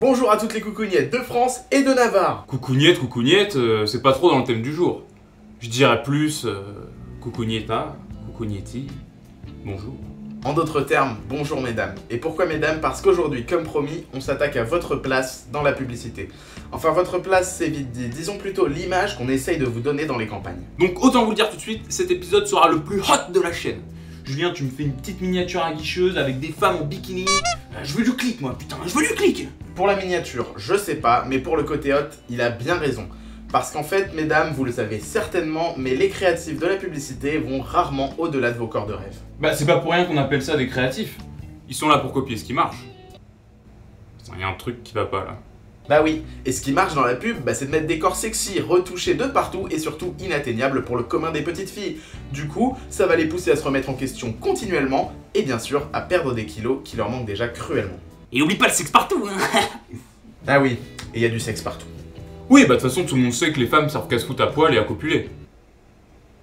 Bonjour à toutes les coucougnettes de France et de Navarre. Coucougnette, c'est pas trop dans le thème du jour. Je dirais plus coucougnetta, coucougnetti, bonjour. En d'autres termes, bonjour mesdames. Et pourquoi mesdames? Parce qu'aujourd'hui, comme promis, on s'attaque à votre place dans la publicité. Enfin, votre place, c'est vite dit. Disons plutôt l'image qu'on essaye de vous donner dans les campagnes. Donc autant vous le dire tout de suite, cet épisode sera le plus hot de la chaîne. Julien, tu me fais une petite miniature aguicheuse avec des femmes en bikini. Je veux du clic, moi, putain, je veux du clic. Pour la miniature, je sais pas, mais pour le côté hot, il a bien raison. Parce qu'en fait, mesdames, vous le savez certainement, mais les créatifs de la publicité vont rarement au-delà de vos corps de rêve. Bah c'est pas pour rien qu'on appelle ça des créatifs. Ils sont là pour copier ce qui marche. Il y a un truc qui va pas là. Bah oui, et ce qui marche dans la pub, c'est de mettre des corps sexy, retouchés de partout et surtout inatteignables pour le commun des petites filles. Du coup, ça va les pousser à se remettre en question continuellement et bien sûr à perdre des kilos qui leur manquent déjà cruellement. Et oublie pas le sexe partout, hein. Ah oui, et il y a du sexe partout. Oui, bah de toute façon tout le monde sait que les femmes servent qu'à se foutre à poil et à copuler.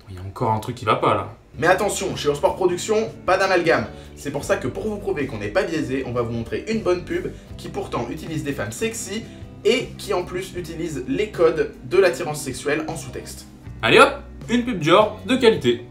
Il y a encore un truc qui va pas là. Mais attention, chez Eurosport Production, pas d'amalgame. C'est pour ça que pour vous prouver qu'on n'est pas biaisé, on va vous montrer une bonne pub qui pourtant utilise des femmes sexy et qui en plus utilise les codes de l'attirance sexuelle en sous-texte. Allez hop, une pub Dior de qualité.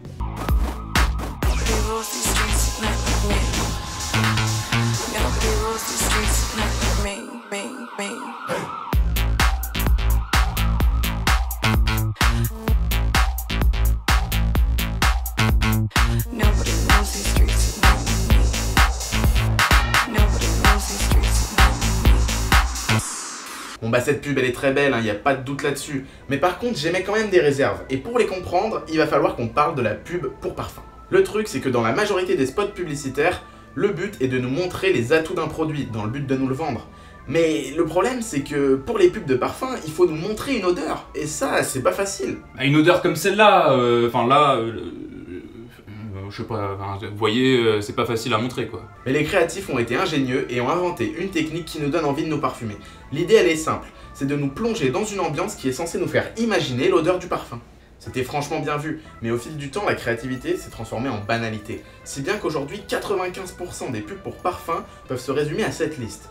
Bon cette pub elle est très belle, il n'y a pas de doute là-dessus. Mais par contre j'émets quand même des réserves. Et pour les comprendre, il va falloir qu'on parle de la pub pour parfum. Le truc c'est que dans la majorité des spots publicitaires, le but est de nous montrer les atouts d'un produit, dans le but de nous le vendre. Mais le problème c'est que pour les pubs de parfum, il faut nous montrer une odeur. Et ça, c'est pas facile. Une odeur comme celle-là, je sais pas, vous voyez, c'est pas facile à montrer quoi. Mais les créatifs ont été ingénieux et ont inventé une technique qui nous donne envie de nous parfumer. L'idée elle est simple, c'est de nous plonger dans une ambiance qui est censée nous faire imaginer l'odeur du parfum. C'était franchement bien vu, mais au fil du temps, la créativité s'est transformée en banalité. Si bien qu'aujourd'hui, 95% des pubs pour parfum peuvent se résumer à cette liste.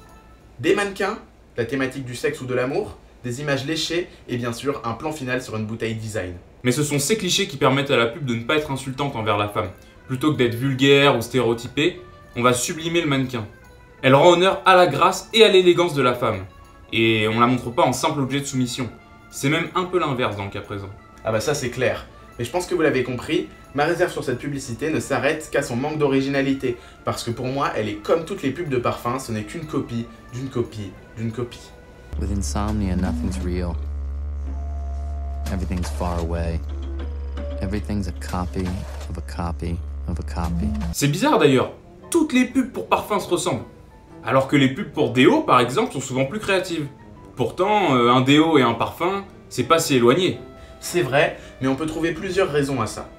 Des mannequins, la thématique du sexe ou de l'amour, des images léchées et bien sûr un plan final sur une bouteille design. Mais ce sont ces clichés qui permettent à la pub de ne pas être insultante envers la femme. Plutôt que d'être vulgaire ou stéréotypée, on va sublimer le mannequin. Elle rend honneur à la grâce et à l'élégance de la femme. Et on la montre pas en simple objet de soumission. C'est même un peu l'inverse dans le cas présent. Ah ça c'est clair. Mais je pense que vous l'avez compris, ma réserve sur cette publicité ne s'arrête qu'à son manque d'originalité. Parce que pour moi, elle est comme toutes les pubs de parfum, ce n'est qu'une copie, d'une copie, d'une copie. With insomnia, nothing's real. Everything's far away. Everything's a copy of a copy of a copy. C'est bizarre d'ailleurs, toutes les pubs pour parfum se ressemblent. Alors que les pubs pour déo, par exemple, sont souvent plus créatives. Pourtant, un déo et un parfum, c'est pas si éloigné. C'est vrai, mais on peut trouver plusieurs raisons à ça.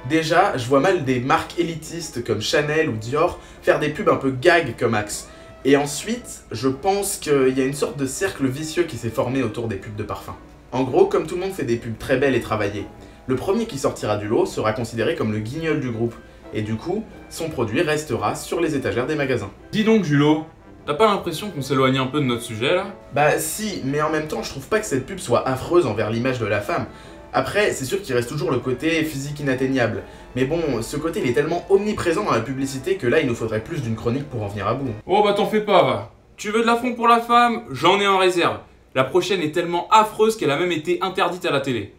Déjà, je vois mal des marques élitistes comme Chanel ou Dior faire des pubs un peu gag comme Axe. Et ensuite, je pense qu'il y a une sorte de cercle vicieux qui s'est formé autour des pubs de parfum. En gros, comme tout le monde fait des pubs très belles et travaillées, le premier qui sortira du lot sera considéré comme le guignol du groupe. Et du coup, son produit restera sur les étagères des magasins. Dis donc Julot, t'as pas l'impression qu'on s'éloigne un peu de notre sujet là? Bah si, mais en même temps, je trouve pas que cette pub soit affreuse envers l'image de la femme. Après, c'est sûr qu'il reste toujours le côté physique inatteignable. Mais bon, ce côté il est tellement omniprésent dans la publicité que là il nous faudrait plus d'une chronique pour en venir à bout. Oh bah t'en fais pas va. Tu veux de l'affront pour la femme? J'en ai en réserve. La prochaine est tellement affreuse qu'elle a même été interdite à la télé.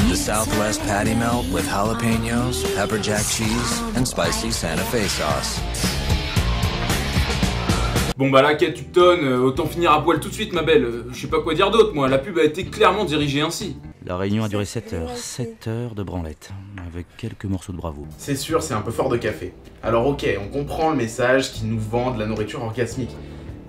The Southwest Patty Melt with jalapenos, pepper jack cheese, and spicy Santa Fe sauce. Bon bah là, Kate, tu te tonnes, autant finir à poil tout de suite ma belle. Je sais pas quoi dire d'autre moi, la pub a été clairement dirigée ainsi. La réunion a duré 7 heures. 7 heures de branlette, avec quelques morceaux de bravoure. C'est sûr, c'est un peu fort de café. Alors ok, on comprend le message qui nous vend de la nourriture orgasmique.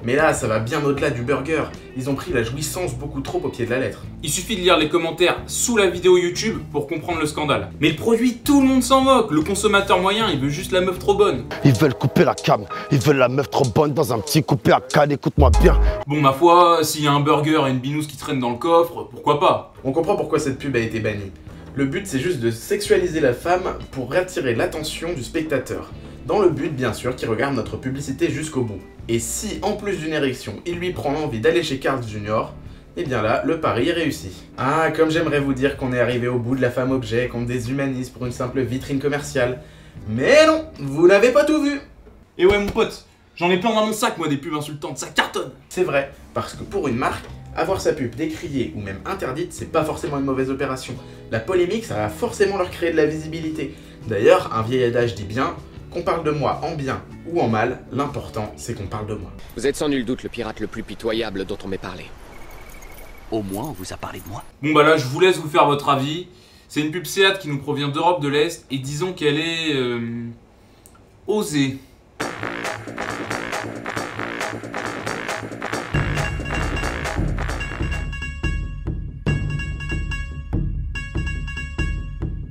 Mais là, ça va bien au-delà du burger. Ils ont pris la jouissance beaucoup trop au pied de la lettre. Il suffit de lire les commentaires sous la vidéo YouTube pour comprendre le scandale. Mais le produit, tout le monde s'en moque. Le consommateur moyen, il veut juste la meuf trop bonne. Ils veulent couper la cam, ils veulent la meuf trop bonne dans un petit coupé à canne, écoute-moi bien. Bon, ma foi, s'il y a un burger et une binouse qui traînent dans le coffre, pourquoi pas? On comprend pourquoi cette pub a été bannie. Le but c'est juste de sexualiser la femme pour attirer l'attention du spectateur. Dans le but bien sûr qu'il regarde notre publicité jusqu'au bout. Et si en plus d'une érection, il lui prend envie d'aller chez Carl's Jr., et bien là, le pari est réussi. Ah, comme j'aimerais vous dire qu'on est arrivé au bout de la femme objet, qu'on me déshumanise pour une simple vitrine commerciale. Mais non, vous n'avez pas tout vu. Et ouais mon pote, j'en ai plein dans mon sac moi des pubs insultantes, ça cartonne. C'est vrai, parce que pour une marque, avoir sa pub décriée ou même interdite, c'est pas forcément une mauvaise opération. La polémique, ça va forcément leur créer de la visibilité. D'ailleurs, un vieil adage dit bien, qu'on parle de moi en bien ou en mal, l'important c'est qu'on parle de moi. Vous êtes sans nul doute le pirate le plus pitoyable dont on m'ait parlé. Au moins, on vous a parlé de moi. Bon bah là, je vous laisse vous faire votre avis. C'est une pub Seat qui nous provient d'Europe de l'Est et disons qu'elle est... osée.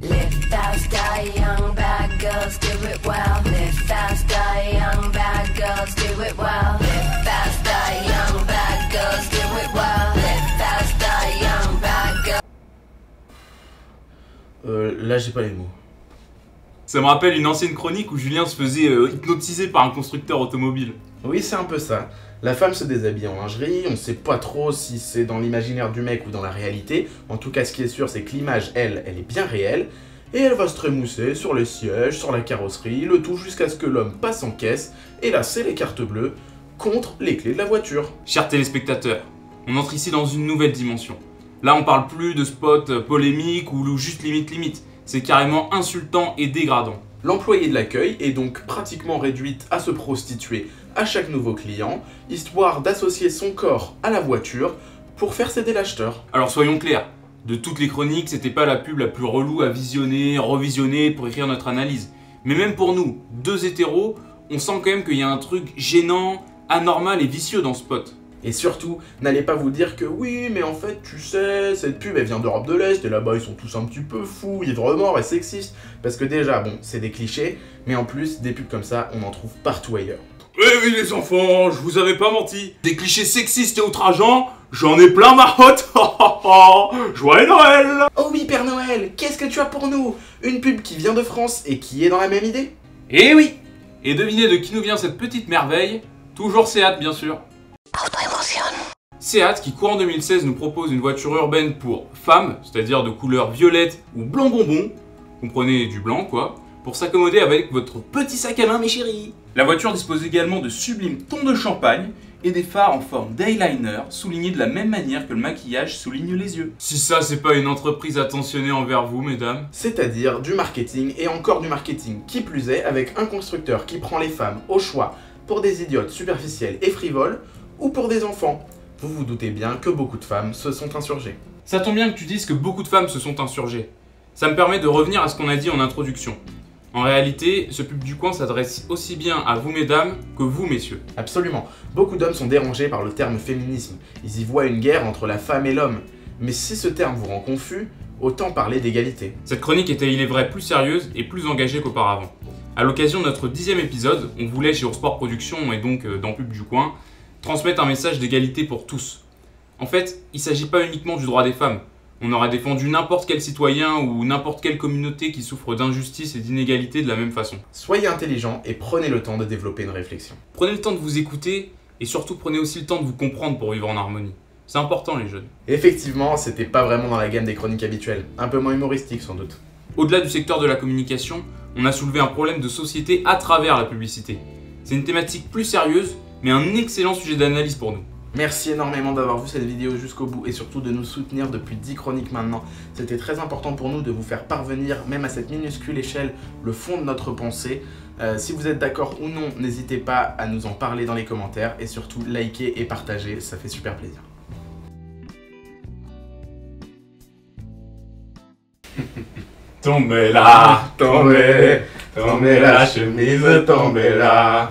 Live fast, die young, bad girls do it well. Live fast, die young, bad girls do it well. Live fast, die young, bad girls do it well. Live fast, die young, bad girls. Là j'ai pas les mots. Ça me rappelle une ancienne chronique où Julien se faisait hypnotiser par un constructeur automobile. Oui, c'est un peu ça. La femme se déshabille en lingerie, on sait pas trop si c'est dans l'imaginaire du mec ou dans la réalité. En tout cas, ce qui est sûr, c'est que l'image, elle est bien réelle. Et elle va se trémousser sur les sièges, sur la carrosserie, le tout jusqu'à ce que l'homme passe en caisse. Et là, c'est les cartes bleues contre les clés de la voiture. Chers téléspectateurs, on entre ici dans une nouvelle dimension. Là, on parle plus de spots polémiques ou juste limite. C'est carrément insultant et dégradant. L'employée de l'accueil est donc pratiquement réduite à se prostituer à chaque nouveau client, histoire d'associer son corps à la voiture pour faire céder l'acheteur. Alors soyons clairs, de toutes les chroniques, c'était pas la pub la plus relou à visionner, revisionner pour écrire notre analyse. Mais même pour nous, deux hétéros, on sent quand même qu'il y a un truc gênant, anormal et vicieux dans ce spot. Et surtout, n'allez pas vous dire que oui, mais en fait, tu sais, cette pub, elle vient d'Europe de l'Est, et là-bas, ils sont tous un petit peu fous, ivres-morts et sexistes. Parce que déjà, bon, c'est des clichés, mais en plus, des pubs comme ça, on en trouve partout ailleurs. Oui les enfants, je vous avais pas menti. Des clichés sexistes et outrageants, j'en ai plein ma hotte. Joyeux Noël. Oh oui, Père Noël, qu'est-ce que tu as pour nous? Une pub qui vient de France et qui est dans la même idée? Eh oui. Et devinez de qui nous vient cette petite merveille? Toujours Seat, bien sûr. Seat qui courant 2016 nous propose une voiture urbaine pour femmes, c'est-à-dire de couleur violette ou blanc bonbon, comprenez du blanc quoi, pour s'accommoder avec votre petit sac à main mes chéris. La voiture dispose également de sublimes tons de champagne et des phares en forme d'eyeliner soulignés de la même manière que le maquillage souligne les yeux. Si ça c'est pas une entreprise attentionnée envers vous mesdames. C'est-à-dire du marketing et encore du marketing, qui plus est avec un constructeur qui prend les femmes au choix pour des idiotes superficielles et frivoles ou pour des enfants. Vous vous doutez bien que beaucoup de femmes se sont insurgées. Ça tombe bien que tu dises que beaucoup de femmes se sont insurgées. Ça me permet de revenir à ce qu'on a dit en introduction. En réalité, ce pub du coin s'adresse aussi bien à vous mesdames que vous messieurs. Absolument. Beaucoup d'hommes sont dérangés par le terme féminisme. Ils y voient une guerre entre la femme et l'homme. Mais si ce terme vous rend confus, autant parler d'égalité. Cette chronique était, il est vrai, plus sérieuse et plus engagée qu'auparavant. À l'occasion de notre 10e épisode, on voulait chez Eurosport Productions et donc dans Pub du coin, transmettre un message d'égalité pour tous. En fait, il ne s'agit pas uniquement du droit des femmes. On aurait défendu n'importe quel citoyen ou n'importe quelle communauté qui souffre d'injustice et d'inégalité de la même façon. Soyez intelligents et prenez le temps de développer une réflexion. Prenez le temps de vous écouter et surtout prenez aussi le temps de vous comprendre pour vivre en harmonie. C'est important les jeunes. Effectivement, c'était pas vraiment dans la gamme des chroniques habituelles. Un peu moins humoristique sans doute. Au-delà du secteur de la communication, on a soulevé un problème de société à travers la publicité. C'est une thématique plus sérieuse, mais un excellent sujet d'analyse pour nous. Merci énormément d'avoir vu cette vidéo jusqu'au bout et surtout de nous soutenir depuis 10 chroniques maintenant. C'était très important pour nous de vous faire parvenir, même à cette minuscule échelle, le fond de notre pensée. Si vous êtes d'accord ou non, n'hésitez pas à nous en parler dans les commentaires et surtout liker et partager, ça fait super plaisir. Tombez là, Tombez la chemise, tombez là.